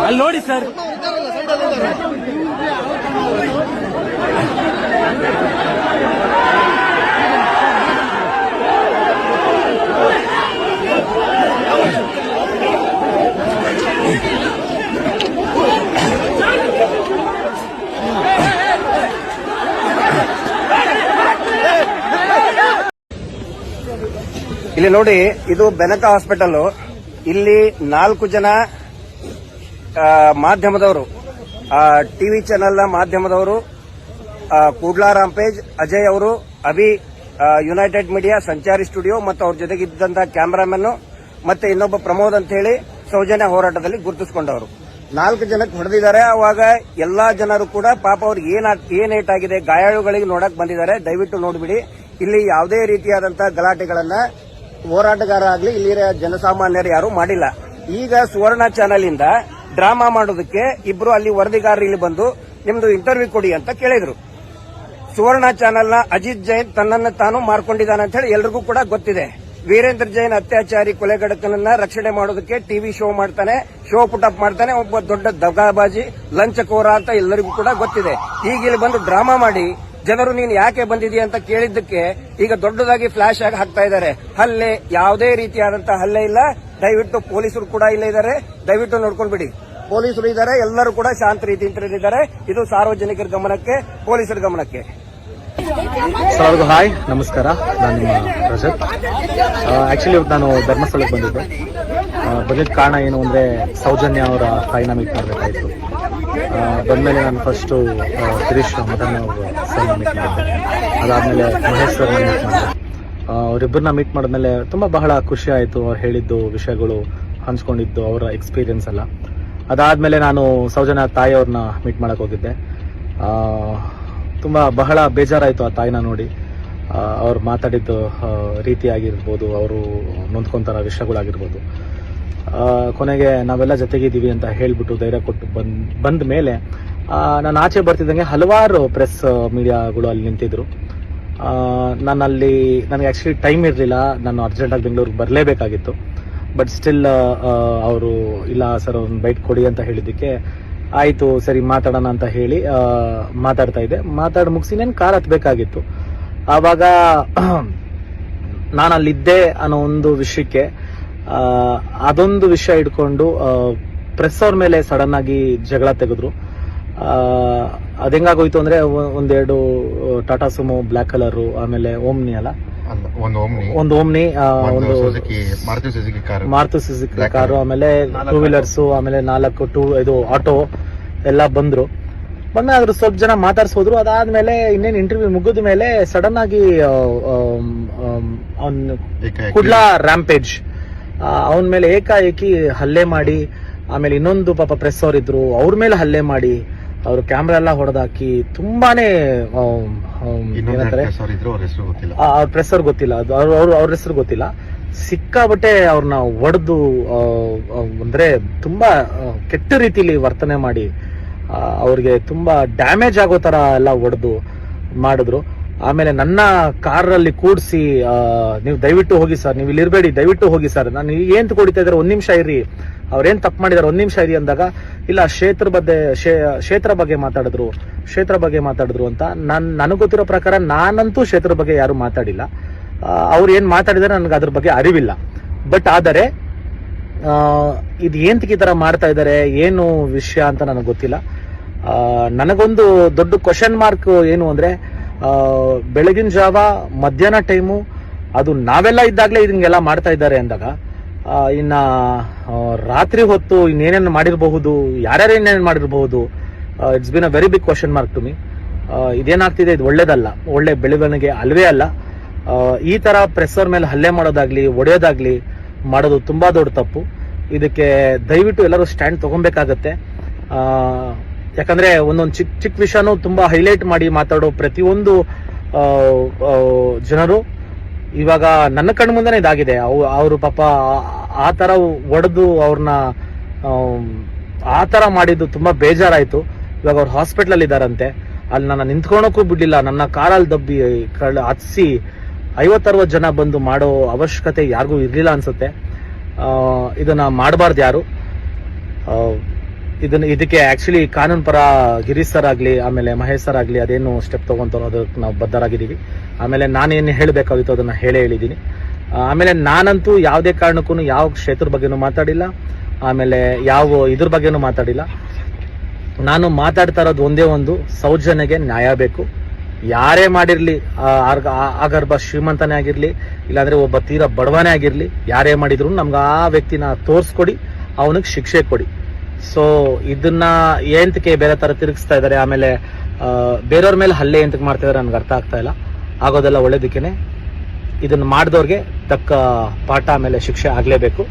ಅಲ್ಲಿ ನೋಡಿ ಸರ್. ಇಲ್ಲಿ ನೋಡಿ, ಇದು ಬೆನಕ ಹಾಸ್ಪಿಟಲ್. ಇಲ್ಲಿ 4 ಜನ ಮಾಧ್ಯಮದವರು, ಟಿವಿ ಚಾನೆಲ್ ನ ಮಾಧ್ಯಮದವರು, ಕೂಡ್ಲಾ ರಾಂಪೇಜ್, ಅಜಯ್ ಅವರು, ಅಭಿ, ಯುನೈಟೆಡ್ ಮೀಡಿಯಾ, ಸಂಚಾರಿ ಸ್ಟುಡಿಯೋ ಮತ್ತು ಅವ್ರ ಜೊತೆಗಿದ್ದಂತ ಕ್ಯಾಮರಾಮನ್ ಮತ್ತೆ ಇನ್ನೊಬ್ಬ ಪ್ರಮೋದ್ ಅಂತ ಹೇಳಿ ಸೌಜನ್ಯ ಹೋರಾಟದಲ್ಲಿ ಗುರುತಿಸಿಕೊಂಡವರು 4 ಜನಕ್ಕೆ ಹೊಡೆದಿದ್ದಾರೆ. ಅವಾಗ ಎಲ್ಲಾ ಜನರು ಕೂಡ ಪಾಪ ಅವ್ರಿಗೆ ಏನ್ ಏಟಾಗಿದೆ, ಗಾಯಾಳುಗಳಿಗೆ ನೋಡಕ್ ಬಂದಿದ್ದಾರೆ. ದಯವಿಟ್ಟು ನೋಡ್ಬಿಡಿ, ಇಲ್ಲಿ ಯಾವುದೇ ರೀತಿಯಾದಂತಹ ಗಲಾಟೆಗಳನ್ನ ಹೋರಾಟಗಾರ ಆಗ್ಲಿ ಇಲ್ಲಿಯ ಜನಸಾಮಾನ್ಯರು ಯಾರು ಮಾಡಿಲ್ಲ. ಈಗ ಸುವರ್ಣ ಚಾನೆಲ್ ಇಂದ ಡ್ರಾಮಾ ಮಾಡೋದಕ್ಕೆ ಇಬ್ರು ಅಲ್ಲಿ ವರದಿಗಾರರು ಇಲ್ಲಿ ಬಂದು ನಿಮ್ದು ಇಂಟರ್ವ್ಯೂ ಕೊಡಿ ಅಂತ ಕೇಳಿದ್ರು. ಸುವರ್ಣ ಚಾನೆಲ್ ನ ಅಜಿತ್ ಜೈನ್ ತನ್ನನ್ನು ತಾನು ಮಾರ್ಕೊಂಡಿದ್ದಾನೆ ಅಂತ ಹೇಳಿ ಎಲ್ರಿಗೂ ಕೂಡ ಗೊತ್ತಿದೆ. ವೀರೇಂದ್ರ ಜೈನ್ ಅತ್ಯಾಚಾರಿ ಕೊಲೆಗಡಕನನ್ನ ರಕ್ಷಣೆ ಮಾಡೋದಕ್ಕೆ ಟಿವಿ ಶೋ ಮಾಡ್ತಾನೆ, ಶೋ ಪುಟಪ್ ಮಾಡ್ತಾನೆ. ಒಬ್ಬ ದೊಡ್ಡ ದಗಾಬಾಜಿ ಲಂಚಕೋರ ಅಂತ ಎಲ್ಲರಿಗೂ ಕೂಡ ಗೊತ್ತಿದೆ. ಈಗ ಇಲ್ಲಿ ಬಂದು ಡ್ರಾಮಾ ಮಾಡಿ ಜನರು ನೀನು ಯಾಕೆ ಬಂದಿದೀಯ ಅಂತ ಕೇಳಿದ್ದಕ್ಕೆ ಈಗ ದೊಡ್ಡದಾಗಿ ಫ್ಲಾಶ್ ಆಗಿ ಹಾಕ್ತಾ ಇದ್ದಾರೆ. ಹಲ್ಲೆ, ಯಾವುದೇ ರೀತಿಯಾದಂತಹ ಹಲ್ಲೆ ಇಲ್ಲ. ದಯವಿಟ್ಟು ಪೊಲೀಸರು ಕೂಡ ಇಲ್ಲೇ ಇದ್ದಾರೆ, ದಯವಿಟ್ಟು ನೋಡ್ಕೊಂಡ್ಬಿಡಿ. ಪೊಲೀಸರು ಇದ್ದಾರೆ, ಎಲ್ಲರೂ ಕೂಡ ಶಾಂತ ರೀತಿಯಿಂದಿದ್ದಾರೆ. ಇದು ಸಾರ್ವಜನಿಕರ ಗಮನಕ್ಕೆ, ಪೊಲೀಸರ ಗಮನಕ್ಕೆ. ಎಲ್ಲರಿಗೂ ಹಾಯ್, ನಮಸ್ಕಾರ. ನಾನು ನಿಮ್ಮ ರಜತ್. ಆಕ್ಚುಲಿ ನಾನು ಧರ್ಮಸ್ಥಳಕ್ಕೆ ಬಂದಿದ್ದೆ. ಬಂದಿದ್ದ ಕಾರಣ ಏನು ಅಂದ್ರೆ ಸೌಜನ್ಯ ಅವರ ತಾಯಿನ ಮೀಟ್ ಮಾಡಬೇಕಾಯಿತು. ಬಂದ್ಮೇಲೆ ನಾನು ಫಸ್ಟು ಗಿರೀಶ್ ಮದನ್ ಅವರು ಸರ್ ಮೀಟ್ ಮಾಡಿದ್ದೆ. ಅದಾದ್ಮೇಲೆ ಮಹೇಶ್ ಸರ್ ಮೀಟ್ ಮಾಡಿದೆ. ಅವರಿಬ್ಬರನ್ನ ಮೀಟ್ ಮಾಡಿದ್ಮೇಲೆ ಬಹಳ ಖುಷಿ ಆಯಿತು. ಅವ್ರು ಹೇಳಿದ್ದು ವಿಷಯಗಳು, ಹಂಚ್ಕೊಂಡಿದ್ದು ಅವರ ಎಕ್ಸ್ಪೀರಿಯನ್ಸ್ ಎಲ್ಲ. ಅದಾದ್ಮೇಲೆ ನಾನು ಸೌಜನ್ಯ ತಾಯಿಯವ್ರನ್ನ ಮೀಟ್ ಮಾಡಕ್ ಹೋಗಿದ್ದೆ. ಬಹಳ ಬೇಜಾರಾಯಿತು ಆ ತಾಯಿನ ನೋಡಿ. ಅವ್ರು ಮಾತಾಡಿದ್ದು ರೀತಿಯಾಗಿರ್ಬೋದು, ಅವರು ನೊಂದ್ಕೊಂತಾರ ವಿಷಯಗಳಾಗಿರ್ಬೋದು. ಕೊನೆಗೆ ನಾವೆಲ್ಲ ಜೊತೆಗಿದ್ದೀವಿ ಅಂತ ಹೇಳ್ಬಿಟ್ಟು ಧೈರ್ಯ ಕೊಟ್ಟು ಬಂದ ಮೇಲೆ ನಾನು ಆಚೆ ಬರ್ತಿದ್ದಂಗೆ ಹಲವಾರು ಪ್ರೆಸ್ ಮೀಡಿಯಾಗಳು ಅಲ್ಲಿ ನಿಂತಿದ್ರು. ನನಗೆ ಆಕ್ಚುಲಿ ಟೈಮ್ ಇರಲಿಲ್ಲ. ನಾನು ಅರ್ಜೆಂಟಾಗಿ ಬೆಂಗಳೂರಿಗೆ ಬರಲೇಬೇಕಾಗಿತ್ತು. ಬಟ್ ಸ್ಟಿಲ್ ಅವರು ಇಲ್ಲ ಸರ್ ಒಂದು ಬೈಟ್ ಕೊಡಿ ಅಂತ ಹೇಳಿದ್ದಕ್ಕೆ ಆಯಿತು ಸರಿ ಮಾತಾಡೋಣ ಅಂತ ಹೇಳಿ ಮಾತಾಡ್ತಾ ಇದ್ದೆ. ಮುಗಿಸಿ ನಾನು ಕಾರ್ ಹತ್ಬೇಕಾಗಿತ್ತು. ಆವಾಗ ನಾನು ಅಲ್ಲಿದ್ದೆ ಅನ್ನೋ ಒಂದು ವಿಷಯಕ್ಕೆ ಅದೊಂದು ವಿಷಯ ಇಟ್ಕೊಂಡು ಪ್ರೆಸ್ ಅವ್ರ ಮೇಲೆ ಸಡನ್ ಆಗಿ ಜಗಳ ತೆಗೆದ್ರು. ಅದೆಂಗಾಗೋಯ್ತು ಅಂದ್ರೆ ಒಂದೆರಡು ಟಾಟಾ ಸುಮೋ ಬ್ಲಾಕ್ ಕಲರ್, ಆಮೇಲೆ ಓಮ್ನಿ ಅಲ್ಲ ಒಂದು ಓಮ್ನಿ, ಒಂದು ಮಾರುತಿ ಸುಜುಕಿ ಕಾರು, ಆಮೇಲೆ 2 ವೀಲರ್ಸ್, ಆಮೇಲೆ 4 ಆಟೋ ಎಲ್ಲ ಬಂದ್ರು. ಅದ್ರ ಸ್ವಲ್ಪ ಜನ ಮಾತಾಡ್ಸೋದ್ರು. ಅದಾದ್ಮೇಲೆ ಇನ್ನೇನು ಇಂಟರ್ವ್ಯೂ ಮುಗಿದ ಮೇಲೆ ಸಡನ್ ಆಗಿ ಕುಡ್ಲಾ ರ್ಯಾಂಪೇಜ್ ಅವನ ಮೇಲೆ ಏಕಾಏಕಿ ಹಲ್ಲೆ ಮಾಡಿ, ಆಮೇಲೆ ಇನ್ನೊಂದು ಪಾಪ ಪ್ರೆಸ್ ಅವರಿದ್ರು, ಅವ್ರ ಮೇಲೆ ಹಲ್ಲೆ ಮಾಡಿ, ಅವ್ರ ಕ್ಯಾಮ್ರಾ ಎಲ್ಲ ಹೊಡೆದಾಕಿ ತುಂಬಾನೇ ಅವ್ರ ಪ್ರೆಸ್ ಅವ್ರ ಗೊತ್ತಿಲ್ಲ, ಅವ್ರ ಹೆಸರು ಗೊತ್ತಿಲ್ಲ, ಸಿಕ್ಕಾಬಟ್ಟೆ ಅವ್ರನ್ನ ಒಡೆದು ಅಂದ್ರೆ ತುಂಬಾ ಕೆಟ್ಟ ರೀತಿಲಿ ವರ್ತನೆ ಮಾಡಿ ಅವ್ರಿಗೆ ತುಂಬಾ ಡ್ಯಾಮೇಜ್ ಆಗೋ ತರ ಎಲ್ಲ ಒಡೆದು ಮಾಡಿದ್ರು. ಆಮೇಲೆ ನನ್ನ ಕಾರಲ್ಲಿ ಕೂಡಿಸಿ ನೀವು ದಯವಿಟ್ಟು ಹೋಗಿ ಸರ್, ನೀವು ಇಲ್ಲಿ ಇರಬೇಡಿ, ದಯವಿಟ್ಟು ಹೋಗಿ ಸರ್, ನಾನು ಏನ್ ಕುಡಿತಾ ಇದ್ದಾರೆ, 1 ನಿಮಿಷ ಇರ್ರಿ, ಅವ್ರೇನ್ ತಪ್ಪು ಮಾಡಿದಾರೆ 1 ನಿಮಿಷ ಇರಿ ಅಂದಾಗ ಇಲ್ಲ ಕ್ಷೇತ್ರ ಬಗ್ಗೆ ಮಾತಾಡಿದ್ರು ಅಂತ. ನನಗೆ ಗೊತ್ತಿರೋ ಪ್ರಕಾರ ನಾನಂತೂ ಕ್ಷೇತ್ರ ಬಗ್ಗೆ ಯಾರು ಮಾತಾಡಿಲ್ಲ. ಅವ್ರು ಏನ್ ಮಾತಾಡಿದಾರೆ ನನಗೆ ಅದ್ರ ಬಗ್ಗೆ ಅರಿವಿಲ್ಲ. ಬಟ್ ಆದರೆ ಇದು ಏಂತಕ್ಕೆ ಈ ತರ ಮಾಡ್ತಾ ಇದ್ದಾರೆ, ಏನು ವಿಷಯ ಅಂತ ನನಗೆ ಗೊತ್ತಿಲ್ಲ. ನನಗೊಂದು ದೊಡ್ಡ ಕ್ವಶನ್ ಮಾರ್ಕ್ ಏನು ಅಂದ್ರೆ, ಬೆಳಗಿನ ಜಾವ ಮಧ್ಯಾಹ್ನ ಟೈಮು ಅದು ನಾವೆಲ್ಲ ಇದ್ದಾಗಲೇ ಇದನ್ನೆಲ್ಲ ಮಾಡ್ತಾ ಇದ್ದಾರೆ ಅಂದಾಗ ಇನ್ನ ರಾತ್ರಿ ಹೊತ್ತು ಇನ್ನೇನೇನು ಮಾಡಿರಬಹುದು, ಯಾರ್ಯಾರು ಏನೇನು ಮಾಡಿರಬಹುದು. It's been a very big question mark to me. ಇದೇನಾಗ್ತಿದೆ, ಇದು ಒಳ್ಳೇದಲ್ಲ, ಒಳ್ಳೆ ಬೆಳವಣಿಗೆ ಅಲ್ವೇ ಅಲ್ಲ. ಈ ತರ ಪ್ರೆಸ್ಸರ್ ಮೇಲೆ ಹಲ್ಲೆ ಮಾಡೋದಾಗ್ಲಿ ಒಡೆಯೋದಾಗ್ಲಿ ಮಾಡೋದು ತುಂಬಾ ದೊಡ್ಡ ತಪ್ಪು. ಇದಕ್ಕೆ ದಯವಿಟ್ಟು ಎಲ್ಲರೂ ಸ್ಟ್ಯಾಂಡ್ ತಗೊಬೇಕಾಗತ್ತೆ. ಯಾಕಂದ್ರೆ ಒಂದೊಂದು ಚಿಕ್ಕ ವಿಷಯನೂ ತುಂಬಾ ಹೈಲೈಟ್ ಮಾಡಿ ಮಾತಾಡೋ ಪ್ರತಿಯೊಂದು ಜನರು ಇವಾಗ ನನ್ನ ಕಣ್ಣು ಮುಂದೆನೇ ಇದಾಗಿದೆ. ಅವರು ಪಾಪ ಆ ತರ ಒಡೆದು ಅವ್ರನ್ನ ಆ ತರ ಮಾಡಿದ್ದು ತುಂಬಾ ಬೇಜಾರಾಯ್ತು. ಇವಾಗ ಅವ್ರು ಹಾಸ್ಪಿಟಲ್ ಅಲ್ಲಿ ಇದಾರಂತೆ. ಅಲ್ಲಿ ನನ್ನ ನಿಂತ್ಕೊಳಕ್ಕೂ ಬಿಡ್ಲಿಲ್ಲ, ನನ್ನ ಕಾರಲ್ಲಿ ದಬ್ಬಿ ಹತ್ಸಿ 50-60 ಜನ ಬಂದು ಮಾಡೋ ಅವಶ್ಯಕತೆ ಯಾರಿಗೂ ಇರ್ಲಿಲ್ಲ ಅನ್ಸುತ್ತೆ. ಇದನ್ನ ಮಾಡಬಾರ್ದು ಯಾರು. ಇದಕ್ಕೆ ಆಕ್ಚುಲಿ ಕಾನೂನು ಪರ ಗಿರೀಶ್ ಸರ್ ಆಗ್ಲಿ ಆಮೇಲೆ ಮಹೇಶ್ ಸರ್ ಆಗ್ಲಿ ಅದೇನು ಸ್ಟೆಪ್ ತಗೊಂತಾರೋ ಅದಕ್ಕೆ ನಾವು ಬದ್ಧರಾಗಿದ್ದೀವಿ. ಆಮೇಲೆ ನಾನೇನು ಹೇಳಬೇಕಾಗಿತ್ತು ಅದನ್ನ ಹೇಳಿದ್ದೀನಿ. ಆಮೇಲೆ ನಾನಂತೂ ಯಾವುದೇ ಕಾರಣಕ್ಕೂ ಯಾವ ಕ್ಷೇತ್ರದ ಬಗ್ಗೆನೂ ಮಾತಾಡಿಲ್ಲ, ಆಮೇಲೆ ಯಾವ ಇದ್ರ ಬಗ್ಗೆನೂ ಮಾತಾಡಿಲ್ಲ. ನಾನು ಮಾತಾಡ್ತಾ ಇರೋದು ಒಂದೇ ಒಂದು, ಸೌಜನ್ಯಗೆ ನ್ಯಾಯ ಬೇಕು. ಯಾರೇ ಮಾಡಿರ್ಲಿ, ಆಗರ್ಭ ಶ್ರೀಮಂತನೇ ಆಗಿರ್ಲಿ, ಇಲ್ಲಾಂದ್ರೆ ಒಬ್ಬ ತೀರಾ ಬಡವನೇ ಆಗಿರ್ಲಿ, ಯಾರೇ ಮಾಡಿದ್ರು ನಮ್ಗೆ ಆ ವ್ಯಕ್ತಿನ ತೋರಿಸ್ಕೊಡಿ, ಅವನಿಗೆ ಶಿಕ್ಷೆ ಕೊಡಿ. ಸೊ ಇದನ್ನ ಎಂತಕ್ಕೆ ಬೇರೆ ತರ ತಿರುಗಿಸ್ತಾ ಇದಾರೆ, ಆಮೇಲೆ ಬೇರೆಯವ್ರ ಮೇಲೆ ಹಲ್ಲೆ ಎಂತಕ್ಕೆ ಮಾಡ್ತಾ ಇದಾರೆ ನನ್ಗೆ ಅರ್ಥ ಆಗ್ತಾ ಇಲ್ಲ. ಆಗೋದೆಲ್ಲ ಒಳ್ಳೇದಕ್ಕೇನೆ. ಇದನ್ನ ಮಾಡಿದವ್ರಿಗೆ ತಕ್ಕ ಪಾಠ ಆಮೇಲೆ ಶಿಕ್ಷೆ ಆಗ್ಲೇಬೇಕು.